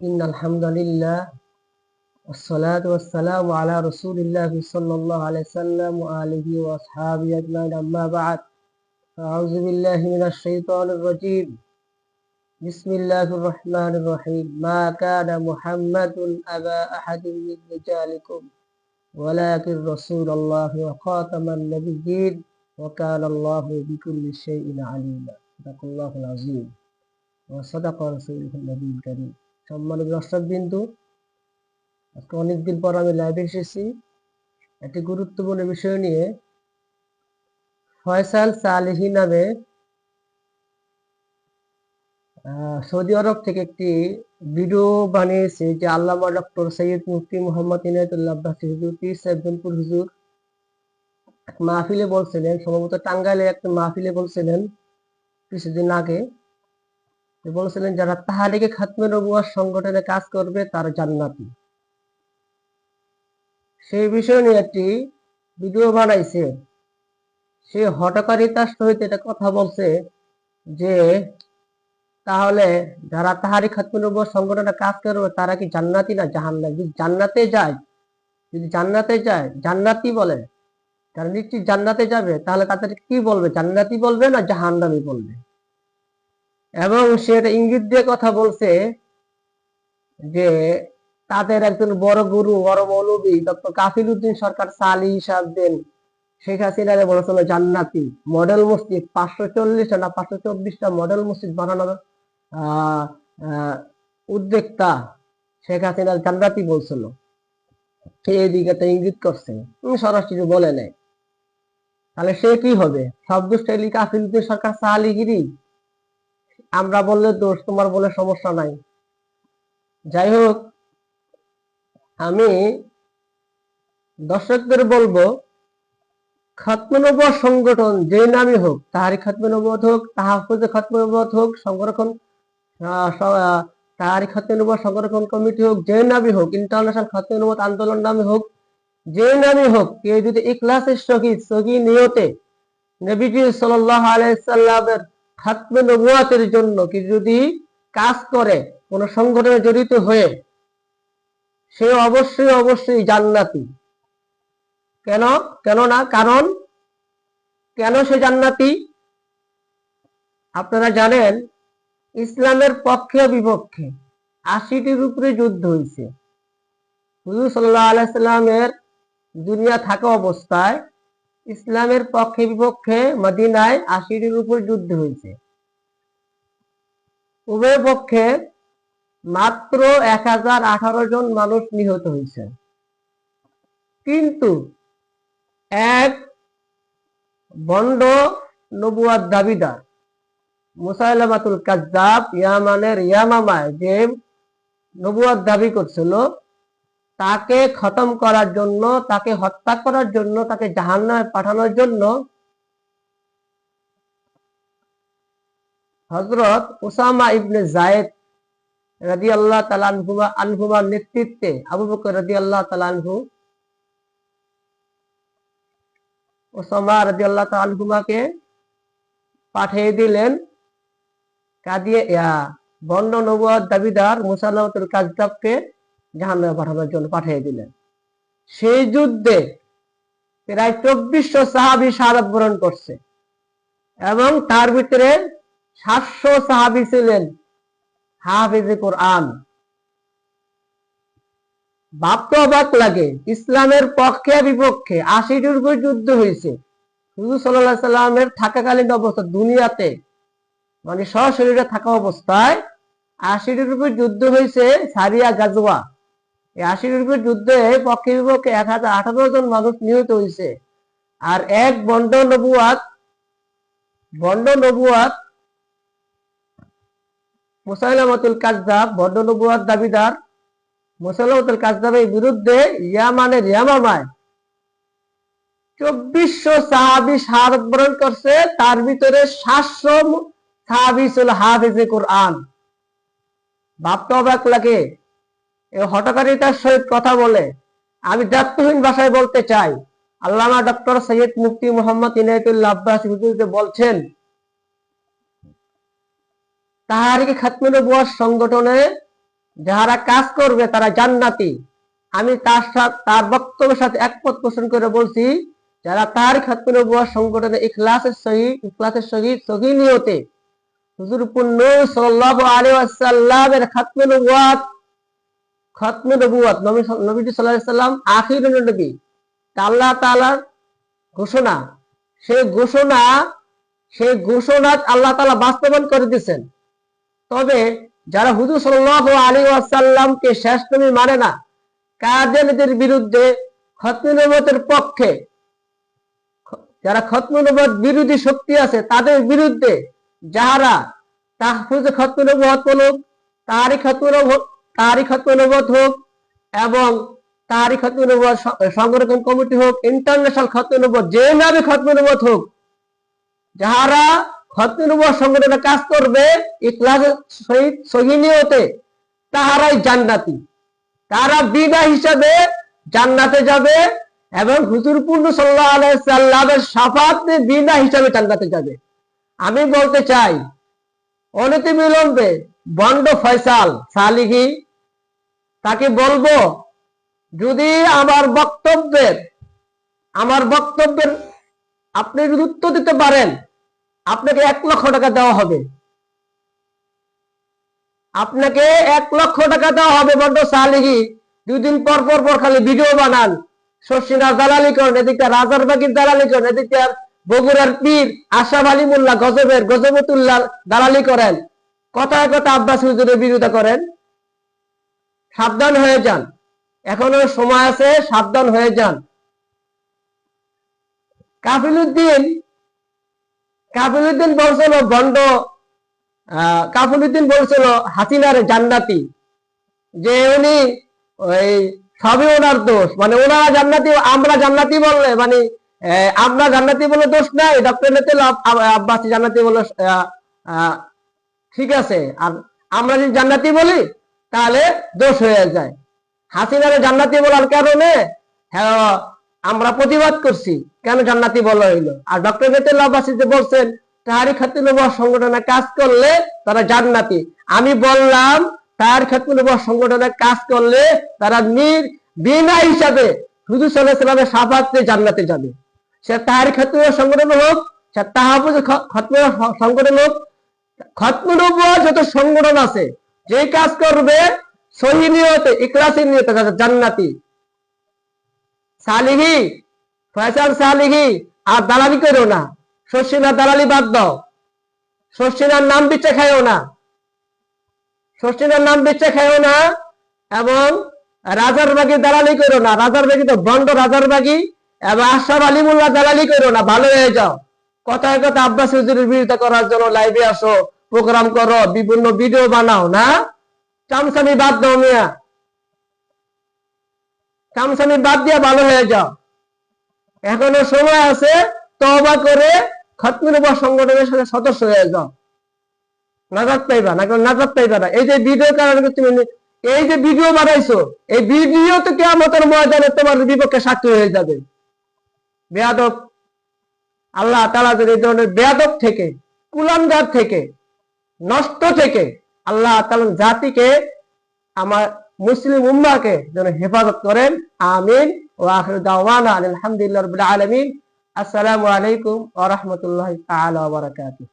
ইন্নাল হামদুলিল্লাহ ওয়াসসালাতু ওয়াসসালামু আলা রাসূলিল্লাহ সাল্লাল্লাহু আলাইহি ওয়াসাল্লাম ওয়া আলিহি ওয়া আসহাবিহি আজমাইন আম্মা বা'দ আউযু বিল্লাহি মিনাশ শাইতানির রাজীম বিসমিল্লাহির রহমানির রহিম মা কানা মুহাম্মাদুন আবা আহাদিন মিন রিজালিকুম ওয়ালাকিন রাসূলুল্লাহি ওয়া খাতামান নাবিয়্যিন ওয়া কানা আল্লাহু বিকুল্লি শাইইন আলিমা সাদাকাল্লাহুল আযীম ওয়া সাদাকা রাসূলুহুন নবিয়্যুল কারীম। সম্মানিত দর্শকবৃন্দ, আজকে অনেকদিন পর আমি লাইভে এসেছি একটি গুরুত্বপূর্ণ বিষয় নিয়ে। ফয়সাল সালেহী নামে সৌদি আরব থেকে একটি ভিডিও বানিয়েছে যে আল্লামা ডক্টর সৈয়দ মুফতি মোহাম্মদ ইনায়েতুল্লাহ আব্বাসী হুজুর পীর সাহেব জনপুর হুজুর মাহফিলে বলছিলেন, সম্ভবত টাঙ্গাইলে একটা মাহফিলে বলছিলেন কিছুদিন আগে, বলছিলেন যারা তাহরিকে খাতমে নবুওয়াত সংগঠনে কাজ করবে তারা জান্নাতি। সেই বিষয় নিয়ে একটি ভিডিও বানাইছে। সে হঠকারিতার সহিত এটা কথা বলছে যে তাহলে যারা তাহারি খাতমে নবুওয়াত সংগঠনে কাজ করবে তারা কি জান্নাতি না জাহান্নামী? যদি জান্নাতে যায় জান্নাতি বলে, তারা নিশ্চিত জান্নাতে যাবে, তাহলে তাদের কি বলবে? জান্নাতি বলবে না জাহান্নামী বলবে? এবং সে এটা ইঙ্গিত দিয়ে কথা বলছে যে তাদের একজন বড় গুরু, বড় মৌলবী ডক্টর কাফিল উদ্দিন সরকার সালি সাহেব শেখ হাসিনারে বলেছিল জান্নাতি। মডেল মসজিদ 540টা না 524টা মডেল মসজিদ বানানোর উদ্যোক্তা শেখ হাসিনা জান্নাতি বলছিল। এই দিকে ইঙ্গিত করছে, সরাসরি বলে নেয়। তাহলে সে কি হবে? সব দোষ কাফিল উদ্দিন সরকার সালিগিরি? আমরা বললে দোষ, তোমার বলে সমস্যা নাই। যাই হোক, আমি দর্শকদের বলবো, খাতমে নবুওয়াত সংগঠন যে নামই হোক, তাহারি খাতমে নবুওয়াত হোক, তাহফুজে খাতমে নবুওয়াত হোক, সংরক্ষণ তাহারি খাতমে নবুওয়াত সংরক্ষণ কমিটি হোক, যে নামই হোক, ইন্টারন্যাশনাল খাতমে নবুওয়াত আন্দোলন নামে হোক, যে নামই হোক, কেউ যদি ইখলাসের সহিত সহি নিয়তে নবীজি সাল্লাল্লাহু আলাইহি সাল্লামের খাতমে নবুওয়াতের জন্য কি যদি কাজ করে, কোন সংগঠনে জড়িত হয়ে, সে অবশ্যই জান্নাতি। কারণ কেন সে জান্নাতি? আপনারা জানেন, ইসলামের পক্ষে বিপক্ষে 80টির উপরে যুদ্ধ হয়েছে। হুজুর সাল্লাল্লাহু আলাইহি সাল্লামের দুনিয়া থাকা অবস্থায় ইসলামের পক্ষে বিপক্ষে মদিনায় 80টির উপর যুদ্ধ হয়েছে। উভয় পক্ষে মাত্র 1018 জন মানুষ নিহত হয়েছে। কিন্তু এক ভণ্ড নবুয়াত দাবিদার মুসাইলামাতুল কাজ্জাব ইয়ামানের ইয়ামামায় যে নবুয়াত দাবি করছিল, তাকে খতম করার জন্য, তাকে হত্যা করার জন্য, তাকে জাহান্নামে পাঠানোর জন্য হযরত উসামা ইবনে যায়েদ রাদিয়াল্লাহু তাআলা আনহুমার নেতৃত্বে আবু বকর রাদিয়াল্লাহু তাআলা আনহু উসামা রাদিয়াল্লাহু তাআলা আনহুমাকে পাঠিয়ে দিলেন ভণ্ড নবুওয়াত দাবিদার মুসাইলামাতুল কাজ্জাবকে জাহান্নামে পাঠানোর জন্য পাঠিয়ে দিলেন। সেই যুদ্ধে প্রায় 2400 সাহাবী শাহাদাত বরণ করছে এবং তার ভিতরে 700 সাহাবী ছিলেন হাফেজে কোরআন। ভাবতে অবাক লাগে, ইসলামের পক্ষে বিপক্ষে 80টির উপর যুদ্ধ হয়েছে। হুজুর সাল্লাল্লাহু আলাইহি সাল্লামের থাকাকালীন অবস্থা দুনিয়াতে, মানে সশরীরে থাকা অবস্থায় 80টির উপর যুদ্ধ হয়েছে, সারিয়া গাজওয়া। এই 80টির উপর যুদ্ধে পক্ষে বিপক্ষে 1018 জন মানুষ নিহত হয়েছে। আর এক ভণ্ড নবুয়াত মুসাইলামাতুল কাজ্জাব, ভণ্ড নবুয়াত দাবিদার মুসাইলামাতুল কাজ্জাবের বিরুদ্ধে ইয়ামানের ইয়ামামায় 2400 সাহাবী শাহাদাত বরণ করছে। তার ভিতরে 700 সাহাবী ছিল হাফেজে কোরআন। ভাবতে অবাক লাগে। এই হঠকারিতার সহিত কথা বলে আমি দায়িত্বহীন ভাষায় বলতে চাই, আল্লামা ডক্টর সৈয়দ মুফতি মোহাম্মদ ইনায়েতুল্লাহ আব্বাসী হুজুর বলছেন, তাহারিকে খাতমে নবুওয়াত সংগঠনে যারা কাজ করবে তারা জান্নাতি। আমি তার বক্তব্যের সাথে একমত পোষণ করে বলছি, যারা তার খাতমে নবুওয়াত সংগঠনে ইখলাসের সহিত সহি নিয়তে হুজুর নূর সাল্লাল্লাহু আলাইহি ওয়াসাল্লামের খাতমে নবুওয়াত নবীজি সাল্লাল্লাহু আলাইহি সাল্লাম আখিরুন নবী, আল্লাহ তাআলার ঘোষণা, সেই ঘোষণা আল্লাহ তাআলা বাস্তবায়ন করে দিয়েছেন। তবে যারা হুজুর সাল্লাল্লাহু আলাইহি ওয়াসাল্লামকে শেষ নবী মানে না, কাদিয়ানীদের বিরুদ্ধে, খতমে নবুওয়াতের পক্ষে যারা খতমে নবুওয়াত বিরোধী শক্তি আছে তাদের বিরুদ্ধে, যারা তাহফুজে খতমে নবুওয়াত বলুক, তারই খতমে নবুওয়াত হোক এবং তারই খতমে নবুওয়াত সংরক্ষণ কমিটি হোক, ইন্টারন্যাশনাল খতমে নবুওয়াত, যে নামে খতমে নবুওয়াত হোক, যারা খতমে নবুওয়াত সংগঠনে কাজ করবে ইখলাসের সহিত সহি নিয়তে, তাহারাই জান্নাতি। তারা বিনা হিসাবে জান্নাতে যাবে এবং হুজুর সাল্লাল্লাহু আলাইহি সাল্লামের শাফাআতে বিনা হিসাবে জান্নাতে যাবে। আমি বলতে চাই, অনতি বিলম্বে বন্ড ফয়সাল সালিহি তাকে বলবো, যদি আমার বক্তব্যের আপনি যদি উত্তর দিতে পারেন, আপনাকে 1 লক্ষ টাকা দেওয়া হবে। আপনাকে 1 লক্ষ টাকা দেওয়া হবে বন্ড সালিহি। 2 দিন পর খালি ভিডিও বানান, শর্ষিনার দালালি করেন, এদিকে রাজারবাগির দালালি করেন, এদিকে বগুড়ার পীর আশরাফ আলী মোল্লা গজবতুল্লাহ দালালি করেন, কথায় কথা আব্বাস হুজুরের বিরোধিতা করেন। সাবধান হয়ে যান, এখনো সময় আছে, সাবধান হয়ে যান। কাফিলউদ্দিন বলছিল হাসিনার জান্নাতি, যে উনি ওই সবই ওনার দোষ, মানে ওনারা জান্নাতি আমরা জান্নাতি বললে, মানে আমরা জান্নাতি বলে দোষ নাই, ডক্টর আব্বাসী জান্নাতি বলে ঠিক আছে, আর আমরা যদি জান্নাতি বলি তাহলে দোষ হয়ে যায়। হাসিনার জান্নাতি বলার কারণে হ্যাঁ আমরা প্রতিবাদ করছি, কেন জান্নাতি বলা হইলো। আর ডক্টর আব্বাসী যে বলছেন তাহারি খতমে নবুওয়াত সংগঠনে কাজ করলে তারা জান্নাতি, আমি বললাম তার খতমে নবুওয়াত সংগঠনে কাজ করলে তারা বিনা হিসাবে হুজুর সাল্লাল্লাহু আলাইহি ওয়াসাল্লামের শাফাআতে জান্নাতে যাবে। সে তাহারি খতমে নবুওয়াত সংগঠন হোক, সে তাহফুজ খতমে সংগঠন হোক, খতমে নবুওয়াত যত সংগঠন আছে, যে কাজ করবে সহি নিয়তে ইখলাসের নিয়তে জান্নাতি। সালিহি ফয়সাল সালিহি, আর দালালি করো না, শর্ষিনার দালালি বাদ দাও, শর্ষিনার নাম বিচ্ছে খাইও না, এবং রাজারবাগী দালালি করো না, রাজারবাগী তো বন্ড রাজারবাগী, এবং আশরাফ আলী মোল্লা দালালি করো না, ভালো হয়ে যাও। কথায় কথা আব্বাস হুজুরের বিরোধিতা করার জন্য লাইভে আসো, প্রোগ্রাম করো, বিভিন্ন ভিডিও বানাও না, চামচামি বাদ দাও মিয়া, চামচামি বাদ দিয়ে ভালো হয়ে যাও। এখনো সময় আছে, তওবা করে খতমে নবুওয়াত সংগঠনের সাথে সদস্য হয়ে যাও, নাজাত পাইবা না। এই যে ভিডিও কারণে তুমি এই যে ভিডিও বানাইছো, এই ভিডিও তো কিয়ামতের ময়দানে তোমার বিপক্ষে সাক্ষী হয়ে যাবে। বেয়াদব, আল্লাহ তাআলা যদি এই ধরনের বেয়াদব থেকে, কুলাঙ্গার থেকে, নষ্ট থেকে আল্লাহ তাআলা জাতিকে, আমার মুসলিম উম্মাহকে যেন হেফাজত করেন। আমিন। ওয়া আখিরু দাওয়ানা আলহামদুলিল্লাহি রাব্বিল আলামিন। আসসালামু আলাইকুম ওয়া রাহমাতুল্লাহি তাআলা ওয়া বারাকাতুহু।